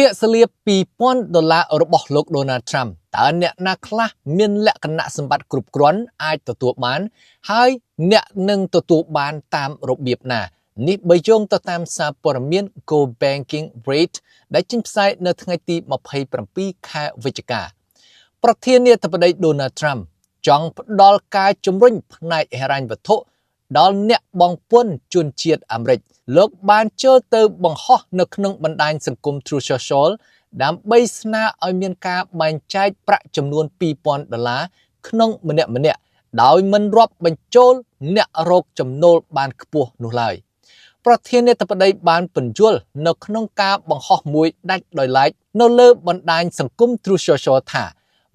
ភាគសលៀប$2,000របស់លោក Donald Trump តើអ្នកណាខ្លះមានលក្ខណៈសម្បត្តិគ្រប់គ្រាន់អាចទទួលបានហើយអ្នកនឹងទទួលបានតាមរបៀបណានេះបើយោងទៅតាមសារព័ត៌មាន Go Banking Rate ដែលចេញផ្សាយនៅថ្ងៃទី27ខែវិច្ឆិកាប្រធានាធិបតី Donald Trump ចង់ផ្ដល់ការជំរុញផ្នែកហិរញ្ញវត្ថុដល់អ្នកបង់ពន្ធជនជាតិអាមេរិកលោកបានចូលទៅបង្ហោះនៅក្នុងបណ្ដាញសង្គម Truth Social ដើម្បីស្នើឲ្យមានការបែងចែកប្រាក់ចំនួន$2,000ក្នុងម្នាក់ៗដោយមិនរាប់បញ្ចូលអ្នករកចំណូលបានខ្ពស់នោះឡើយប្រធានាធិបតីបានពន្យល់នៅក្នុងការបង្ហោះមួយដាច់ដោយឡែកនៅលើបណ្ដាញសង្គម Truth Social ថា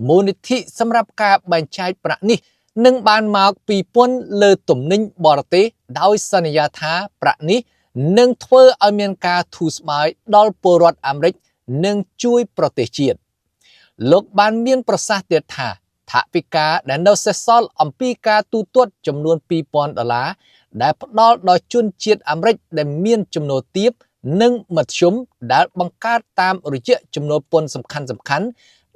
មូលនិធិសម្រាប់ការបែងចែកប្រាក់នេះនឹងបានមកពីពន្ធលើទំនិញបរទេសដោយសន្យាថាប្រាក់នេះនឹងធ្វើឲ្យមានការធូរស្បើយដល់ពលរដ្ឋអាមេរិកនិងជួយប្រទេសជាតិលោកបានមានប្រសាសន៍ទៀតថាថវិកាដែលនៅសេសសល់អំពីការទូទាត់ចំនួន$2,000ដែលផ្ដល់ដល់ជនជាតិអាមេរិកដែលមានចំណូលទាបនិងមធ្យមដែលបង្កើតតាមរយៈចំណូលពន្ធសំខាន់ៗ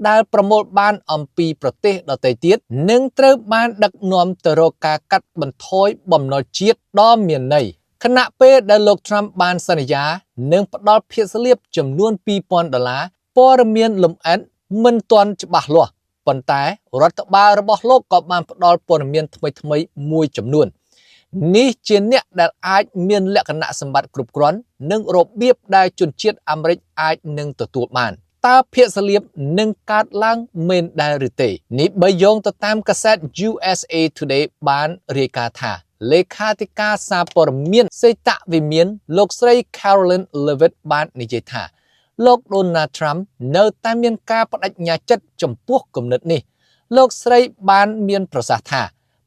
ដែលប្រមូលបានអំពីប្រទេសដទៃទៀតនឹងត្រូវបានដឹកនាំទៅរកការកាត់បន្ថយបំណុលជាតិដ៏មានន័យខណៈពេលដែលលោក Trump បានសន្យានឹងផ្ដល់ភាគសលៀបចំនួន$2,000ព័ត៌មានលម្អិតមិនទាន់ច្បាស់លាស់ប៉ុន្តែរដ្ឋបាលរបស់លោកក៏បានផ្ដល់ព័ត៌មានថ្មីៗមួយចំនួននេះជាអ្នកដែលអាចមានលក្ខណៈសម្បត្តិគ្រប់គ្រាន់និងរបៀបដែលជនជាតិអាមេរិកអាចនឹងទទួលបានតើភាគសលៀបនឹងកើតឡើងមែនដែរឬទេនេះបើយោងទៅតាមកាសែត USA Today បានរាយការណ៍ថាលេខាធិការសារព័ត៌មានសេតវិមានលោកស្រី Karoline Leavitt បាននិយាយថាលោក Donald Trump នៅតែមានការបដិញ្ញាចិត្តចំពោះគំនិតនេះលោកស្រីបានមានប្រសាសន៍ថា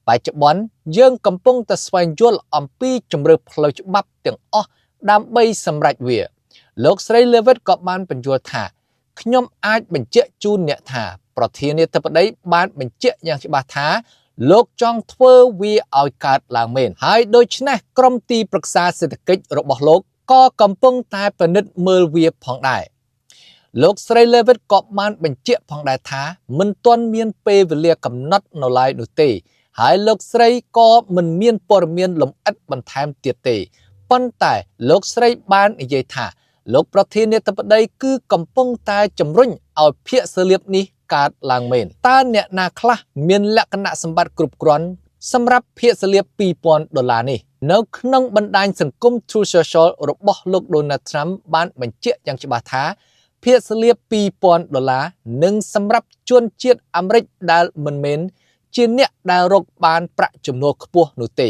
បច្ចុប្បន្នយើងកំពុងតែស្វែងយល់អំពីជម្រើសផ្លូវច្បាប់ទាំងអស់ដើម្បីសម្រេចវាលោកស្រី Leavitt ក៏បានបញ្យល់ថាខ្ញុំអាចបញ្ជាក់ជូនអ្នកថាប្រធានាធិបតីបានបញ្ជាក់យ៉ាងច្បាស់ថាលោកចង់ធ្វើវាឲ្យកើតឡើងមែនហើយដូច្នេះក្រុមទីប្រឹក្សាសេដ្ឋកិច្ចរបស់លោកក៏កំពុងតែពិនិត្យមើលវាផងដែរលោកស្រី Leavitt ក៏បានបញ្ជាក់ផងដែរថាមិនទាន់មានពេលវេលាកំណត់នៅឡើយនោះទេហើយលោកស្រីក៏មិនមានព័ត៌មានលម្អិតបន្ថែមទៀតទេប៉ុន្តែលោកស្រីបាននិយាយថាលោកប្រធានាធិបតីគឺកំពុងតែជំរុញឲ្យភាគសលៀបនេះកើតឡើងមែនតើអ្នកណាខ្លះមានលក្ខណៈសម្បត្តិគ្រប់គ្រាន់សម្រាប់ភាគសលៀប$2,000នេះនៅក្នុងបណ្ដាញសង្គម Truth Social របស់លោក Donald Trump បានបញ្ជាក់យ៉ាងច្បាស់ថាភាគសលៀប$2,000នឹងសម្រាប់ជនជាតិអាមេរិកដែលមិនមែនជាអ្នកដែលរកបានប្រាក់ចំណូលខ្ពស់នោះទេ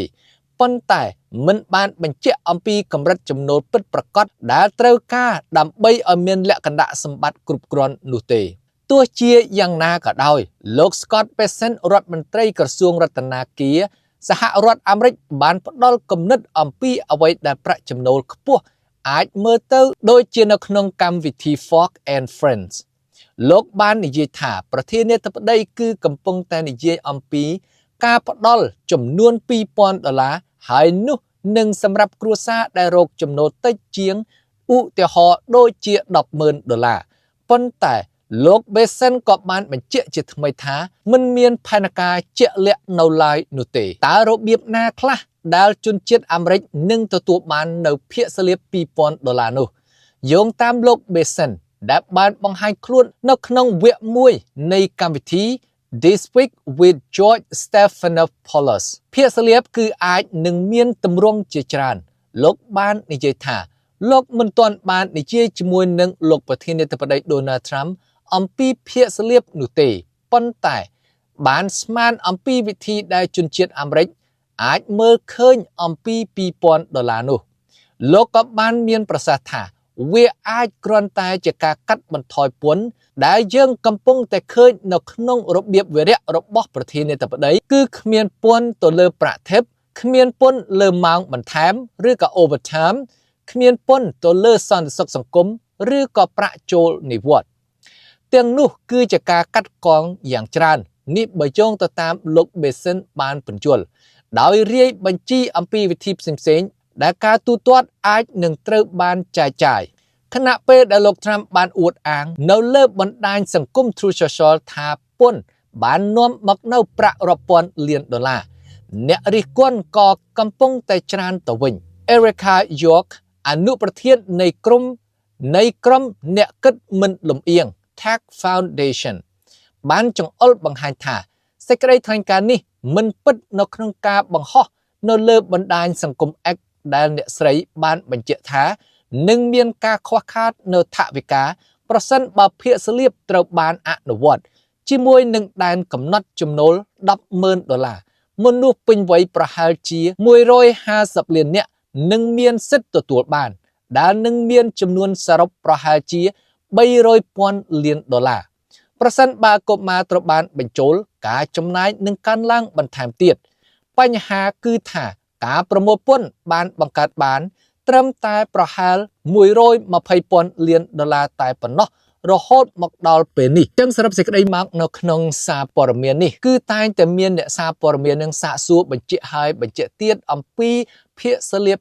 ប៉ុន្តែមិនបានបញ្ជាក់អំពីកម្រិតចំណូលពិតប្រាកដដែលត្រូវការដើម្បីឲ្យមានលក្ខណៈសម្បត្តិគ្រប់គ្រាន់នោះទេទោះជាយ៉ាងណាក៏ដោយលោក Scott Bessent រដ្ឋមន្ត្រីក្រសួងរដ្ឋាភិបាលសហរដ្ឋអាមេរិកបានផ្ដល់គំនិតអំពីអ្វីដែលប្រាក់ចំណូលខ្ពស់អាចមើលទៅដូចជានៅក្នុងកម្មវិធី Fox and Friends លោកបាននិយាយថាប្រធានាធិបតីគឺកំពុងតែនិយាយអំពីការផ្ដល់ចំនួន$2,000ហើយនោះនឹងសម្រាប់គ្រួសារដែលរកចំណូលតិចជាងឧទាហរណ៍ដូចជា$10,000ប៉ុន្តែលោក Bessent ក៏បានបញ្ជាក់ជាថ្មីថាមិនមានផែនការជាក់លាក់នៅឡើយនោះទេតើរបៀបណាខ្លះដែលជនជាតិអាមេរិកនឹងទទួលបាននៅភាគសលៀប$2,000នោះយោងតាមលោក Bessent ដែលបានបង្ហាញខ្លួននៅក្នុងវគ្គមួយនៃកម្មវិធី This Week with George Stephanopoulos ភាគសលៀបគឺអាចនឹងមានទម្រង់ជាច្រើនលោកបាននិយាយថាលោកមិនទាន់បាននិយាយជាមួយនឹងលោកប្រធានាធិបតី Donald Trump អំពីភាគសលៀបនោះទេប៉ុន្តែបានស្មានអំពីវិធីដែលជនជាតិអាមេរិកអាចមើលឃើញអំពី$2,000នោះលោកក៏បានមានប្រសាសន៍ថាវាអាចគ្រាន់តែជាការកាត់បន្ថយពន្ធដែលយើងកំពុងតែឃើញនៅក្នុងរបៀបវារៈរបស់ប្រធានាធិបតីគឺគ្មានពន្ធទៅលើប្រាក់ทิពគ្មានពន្ធលើម៉ោងបន្ថែមឬក៏ overtime គ្មានពន្ធទៅលើសន្តិសុខសង្គមឬក៏ប្រាក់ចូលនិវត្តន៍ទាំងនោះគឺជាការកាត់កងយ៉ាងច្រើននេះបើយោងទៅតាមលោក Bessent បានបញ្យល់ដោយរាយបញ្ជីអំពីវិធីផ្សេងៗដែលការទូទាត់អាចនឹងត្រូវបានចែកចាយ ខណៈពេលដែលលោក Trump បានអួតអាងនៅលើបណ្ដាញសង្គម Truth Social ថាពន្ធបាននាំមកនៅប្រាក់រាប់ពាន់លានដុល្លារអ្នករិះគន់ក៏កំពុងតែច្រើនទៅវិញ Erica York អនុប្រធាននៃក្រុមអ្នកគិតមិនលំអៀង Tax Foundation បានចង្អុលបង្ហាញថាសេចក្តីថ្លែងការណ៍នេះមិនពិតនៅក្នុងការបង្ហោះនៅលើបណ្ដាញសង្គម X ដែលអ្នកស្រីបានបញ្ជាក់ថានឹងមានការខ្វះខាតនៅថវិកាប្រសិនបើភាគស្លៀបត្រូវបានអនុវត្តជាមួយនឹងដែនកំណត់ចំណូល $10,000 មនុស្សពេញវ័យប្រហែលជា150លាននាក់នឹងមានសិទ្ធិទទួលបានដែលនឹងមានចំនួនសរុបប្រហែលជា$300,000 លានប្រសិនបើកុមារត្រូវបានបញ្ចូលការចំណាយនឹងកើនឡើងបន្ថែមទៀតបញ្ហាគឺថាការប្រមូលពន្ធបានបង្កើតបានត្រឹមតែប្រហែល$120,000 លានតែប៉ុណ្ណោះរហូតមកដល់ពេលនេះចឹងសរុបសេចក្តីមកនៅក្នុងសារព័ត៌មាននេះគឺតែងតែមានអ្នកសារព័ត៌មាននឹងសាកសួរបញ្ជាក់ហើយបញ្ជាក់ទៀតអំពីភាគស្លៀប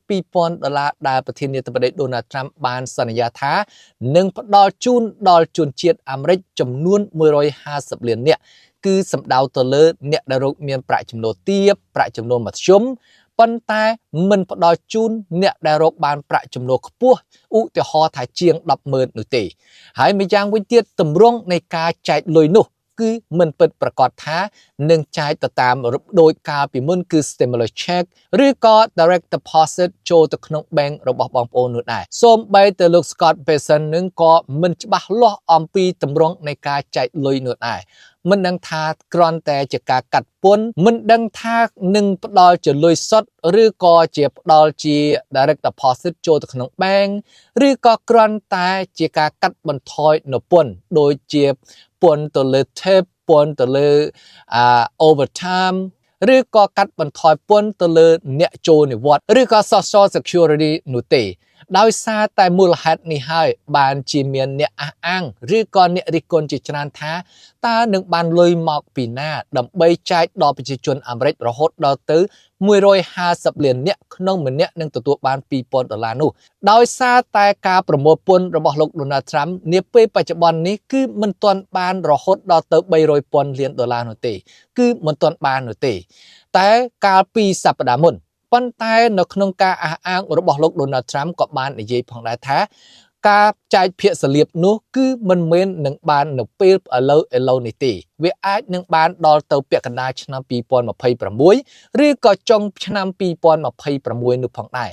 $2,000ដែលប្រធានាធិបតី Donald Trump បានសន្យាថានឹងផ្ដល់ជូនដល់ជនជាតិអាមេរិកចំនួន150លាននាក់គឺសំដៅទៅលើអ្នកដែលរកមានប្រាក់ចំណូលទាបប្រាក់ចំណូលមធ្យមប៉ុន្តែមិនផ្ដល់ជូនអ្នកដែលរកបានប្រាក់ចំណូលខ្ពស់ឧទាហរណ៍ថាជាង10,000នោះទេហើយម្យ៉ាងវិញទៀតទម្រង់នៃការចែកលុយនោះគឺមិនពិតប្រាកដថានឹងចែកទៅតាមដោយកាលពីមុនគឺ stimulus check ឬក៏ direct deposit ចូលទៅក្នុង bank របស់បងប្អូននោះដែរសូម្បីតែលោក Scott Bessent នឹងក៏មិនច្បាស់លាស់អំពីទម្រង់នៃការចែកលុយនោះដែរមិនដឹងថាគ្រាន់តែជាការកាត់ពន្ធមិនដឹងថានឹងផ្ដល់ជាលុយសុទ្ធឬក៏ជាផ្ដល់ជា direct deposit ចូលទៅក្នុង bank ឬក៏គ្រាន់តែជាការកាត់បន្ថយនៅពន្ធដូចជាពន្ធទៅលើ tip ពន្ធទៅលើovertime ឬក៏កាត់បន្ថយពន្ធទៅលើអ្នកចូលនិវត្តន៍ឬក៏ social security នោះទេដោយសារតែមូលហេតុនេះហើយបានជាមានអ្នកអះអាងឬក៏អ្នករិះគន់ជាច្រើនថាតើនឹងបានលុយមកពីណាដើម្បីចែកដល់ប្រជាជនអាមេរិករហូតដល់ទៅ150លាននាក់ក្នុងម្នាក់នឹងទទួលបាន$2,000នោះដោយសារតែការប្រមូលពន្ធរបស់លោក Donald Trump នាពេលបច្ចុប្បន្ននេះគឺមិនទាន់បានរហូតដល់ទៅ$300,000 លាននោះទេគឺមិនទាន់បាននោះទេតែកាលពីសប្តាហ៍មុនប៉ុន្តែនៅក្នុងការអះអាងរបស់លោក Donald Trump ក៏បាននិយាយផងដែរថាការចែកភាគសលៀបនោះគឺមិនមែននឹងបាននៅពេលឥឡូវនេះទេវាអាចនឹងបានដល់ទៅពាក់កណ្ដាលឆ្នាំ2026ឬក៏ចុងឆ្នាំ2026នោះផងដែរ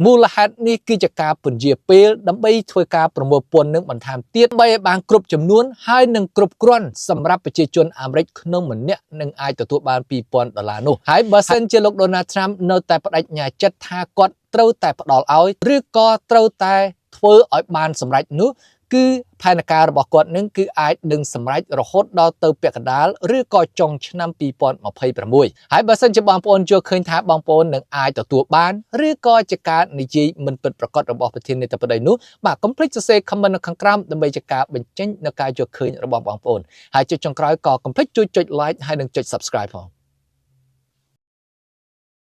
មូលហេតុនេះគឺជាការពន្យាពេលដើម្បីធ្វើការប្រមូលពន្ធនឹងបន្ថែមទៀតដើម្បីឲ្យបានគ្រប់ចំនួនហើយនឹងគ្រប់គ្រាន់សម្រាប់ប្រជាជនអាមេរិកក្នុងម្នាក់នឹងអាចទទួលបាន$2,000នោះហើយបើសិនជាលោក Donald Trump នៅតែបដិញ្ញាចិត្តថាគាត់ត្រូវតែផ្ដល់ឲ្យឬក៏ត្រូវតែធ្វើឲ្យបានសម្រេចនោះគឺផែនការរបស់គាត់នឹងគឺអាចនឹងសម្រេចរហូតដល់ទៅពាក់កណ្ដាលឬក៏ចុងឆ្នាំ2026ហើយបើសិនជាបងប្អូនយល់ឃើញថាបងប្អូននឹងអាចទទួលបានឬក៏ជាការនិយាយមិនពិតប្រាកដរបស់ប្រធានាធិបតីនោះបាទកុំភ្លេចសរសេរ comment នៅខាងក្រោមដើម្បីជាការបញ្ចេញនៅការយល់ឃើញរបស់បងប្អូនហើយចុចចុងក្រោយក៏កុំភ្លេចជួយចុច like ហើយនិងចុច subscribe ផង